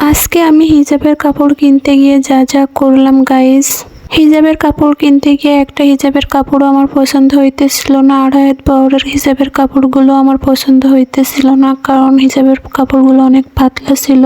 আজকে আমি হিজাবের কাপড় কিনতে গিয়ে যা যা করলাম গাইস। হিজাবের কাপড় কিনতে গিয়ে একটা হিজাবের কাপড়ও আমার পছন্দ হইতেছিল না, আর হাত বহরের হিজাবের কাপড়গুলো আমার পছন্দ হইতেছিল না, কারণ হিজাবের কাপড়গুলো অনেক পাতলা ছিল।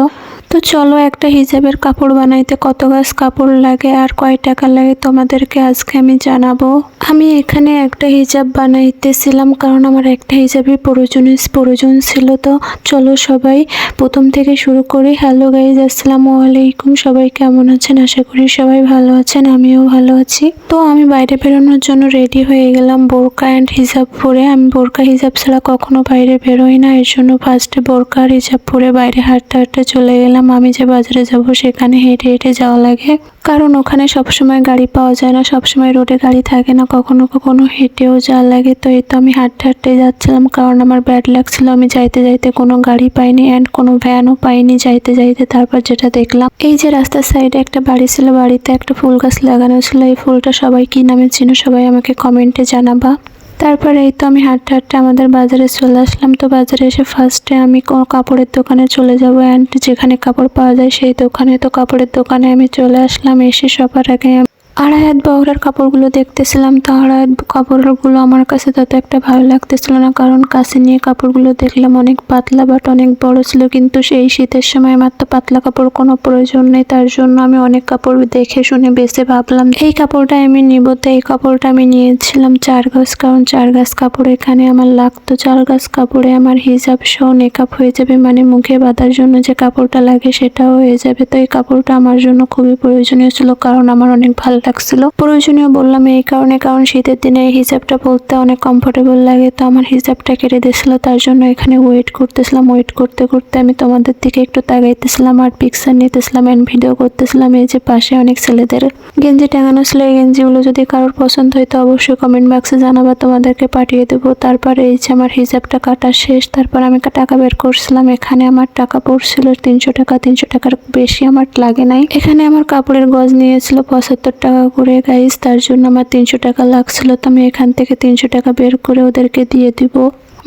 তো চলো একটা হিজাবের কাপড় বানাইতে কত গাছ কাপড় লাগে আর কয় টাকা লাগে তোমাদেরকে আজকে আমি জানাবো। আমি এখানে একটা হিজাব বানাইতেছিলাম কারণ আমার একটা হিজাবই প্রয়োজন ছিল। তো চলো সবাই প্রথম থেকে শুরু করি। হ্যালো গাইজ, আসসালামু আলাইকুম। সবাই কেমন আছেন? আশা করি সবাই ভালো আছেন, আমিও ভালো আছি। তো আমি বাইরে বেরোনোর জন্য রেডি হয়ে গেলাম বোরকা অ্যান্ড হিজাব পরে। আমি বোরকা হিজাব ছাড়া কখনো বাইরে বেরোই না, এর জন্য ফার্স্টে বোরকা আর হিজাব পরে বাইরে হাঁটতে হাঁটতে চলে গেলাম। আমি যে বাজারে যাব সেখানে হেঁটে হেঁটে যাওয়া লাগে, কারণ ওখানে সবসময় গাড়ি পাওয়া যায় না, সবসময় রোডে গাড়ি থাকে না, কখনো কখনো হেঁটেও যাওয়া লাগে। তো এই তো আমি হাঁটতে হাঁটতে যাচ্ছিলাম, কারণ আমার ব্যাড লাগছিল। আমি যাইতে যাইতে কোনো গাড়ি পাইনি অ্যান্ড কোনো ভ্যানও পাইনি যাইতে যাইতে। তারপর যেটা দেখলাম, এই যে রাস্তার সাইডে একটা বাড়ি ছিল, বাড়িতে একটা ফুল গাছ লাগানো ছিল। এই ফুলটা সবাই কি নামে চিনো সবাই আমাকে কমেন্টে জানাবা। তারপরে এই তো আমি হাঁটতে হাঁটতে আমাদের বাজারে চলে আসলাম। তো বাজারে এসে ফার্স্টে আমি কাপড়ের দোকানে চলে যাব অ্যান্ড যেখানে কাপড় পাওয়া যায় সেই দোকানে। তো কাপড়ের দোকানে আমি চলে আসলাম। এসে সবার আগে আড়াই হাত বহরের কাপড়গুলো দেখতেছিলাম। তো আড়াই হাত কাপড়গুলো আমার কাছে তত একটা ভালো লাগতেছিল না, কারণ কাছে নিয়ে কাপড়গুলো দেখলাম অনেক পাতলা বাট অনেক বড় ছিল। কিন্তু সেই শীতের সময় আমার তো পাতলা কাপড় কোনো প্রয়োজন নেই, তার জন্য আমি অনেক কাপড় দেখে শুনে বেছে ভাবলাম এই কাপড়টা আমি নিব। তো এই কাপড়টা আমি নিয়েছিলাম 4 গজ, কারণ 4 গজ কাপড় এখানে আমার লাগতো। 4 গজ কাপড়ে আমার হিজাব সহ মেকআপ হয়ে যাবে, মানে মুখে বাঁধার জন্য যে কাপড়টা লাগে সেটাও হয়ে যাবে। তো এই কাপড়টা আমার জন্য খুবই প্রয়োজনীয় ছিল, কারণ আমার অনেক ভালো লাগছিল। প্রয়োজনীয় বললাম এই কারণে, কারণ শীতের দিনে এই হিজাবটা পরতে অনেক কমফোর্টেবল লাগে। তো আমার হিজাবটা কেটে দিয়েছিল, তার জন্য এখানে ওয়েট করতেছিলাম। ওয়েট করতে করতে আমি তোমাদের দিকে একটু তাকাইতেছিলাম আর পিকচার নিতেছিলাম এন্ড ভিডিও করতেছিলাম। এই যে পাশে অনেক ছেলেদের গেঞ্জি টাঙানো ছিল, এই গেঞ্জিগুলো যদি কারোর পছন্দ হয় তো অবশ্যই কমেন্ট বক্সে জানাবা, তোমাদেরকে পাঠিয়ে দেবো। তারপরে এই যে আমার হিজাবটা কাটা শেষ। তারপর আমি টাকা বের করছিলাম। এখানে আমার টাকা পড়ছিল 300 টাকা। 300 টাকার বেশি আমার লাগে নাই। এখানে আমার কাপড়ের গজ নিয়েছিল 75 টাকা করে গাইস, তার জন্য আমার 300 টাকা লাগছিল। তো আমি এখান থেকে 300 টাকা বের করে ওদেরকে দিয়ে দিব।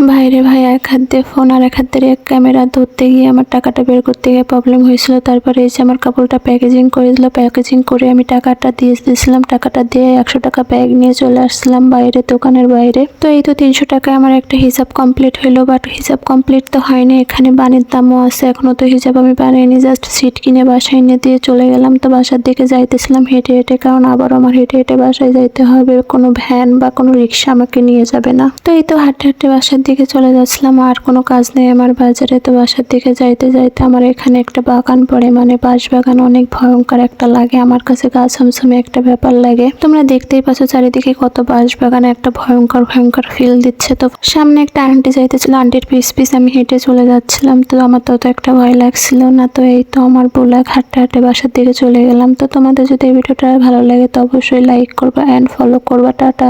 ভাইরে ভাই, এক হাত দিয়ে ফোন আর এক হাত দিয়ে ক্যামেরা ধরতে গিয়ে আমার টাকাটা বের করতে গিয়ে প্রবলেম হয়েছিল। তারপরে এই যে আমার কাপড়টা প্যাকেজিং করে দিল। প্যাকেজিং করে আমি টাকাটা দিয়ে দিয়েছিলাম। টাকাটা দিয়ে 100 টাকা ব্যাগ নিয়ে চলে আসছিলাম বাইরে, দোকানের বাইরে। তো এই তো 300 টাকায় আমার একটা হিসাব কমপ্লিট হলো, বাট হিসাব কমপ্লিট তো হয়নি, এখানে বানির দামও আছে। এখনো তো হিসাব আমি বানাইনি, জাস্ট সিট কিনে বাসায় নিয়ে দিয়ে চলে গেলাম। তো বাসার দিকে যাইতেছিলাম হেঁটে হেঁটে, কারণ আবার আমার হেঁটে হেঁটে বাসায় যাইতে হবে, কোনো ভ্যান বা কোনো রিক্সা আমাকে নিয়ে যাবে না। তো এই তো হাঁটতে হাঁটতে বাসার দিকে চলে যাচ্ছিলাম, আর কোনো কাজ নেই আমার বাজারে। তো বাসার দিকে যাইতে যাইতে আমার এখানে একটা বাগান পড়ে, মানে বাঁশ বাগান, অনেক ভয়ঙ্কর একটা লাগে আমার কাছে, গা ছমছমে একটা ব্যাপার লাগে। তোমরা দেখতেই পাচ্ছ চারিদিকে কত বাঁশ বাগান, একটা ভয়ঙ্কর ভয়ঙ্কর ফিল দিচ্ছে। তো সামনে একটা আন্টি যাইতেছিল, আন্টির পিস পিস আমি হেঁটে চলে যাচ্ছিলাম। তো আমার তত একটা ভয় লাগছিল না। তো এই তো আমার বুলাক হাঁটতে হাঁটতে বাসার দিকে চলে গেলাম। তো তোমাদের যদি এই ভিডিওটা ভালো লাগে তো অবশ্যই লাইক করবা অ্যান্ড ফলো করবা। টাটা।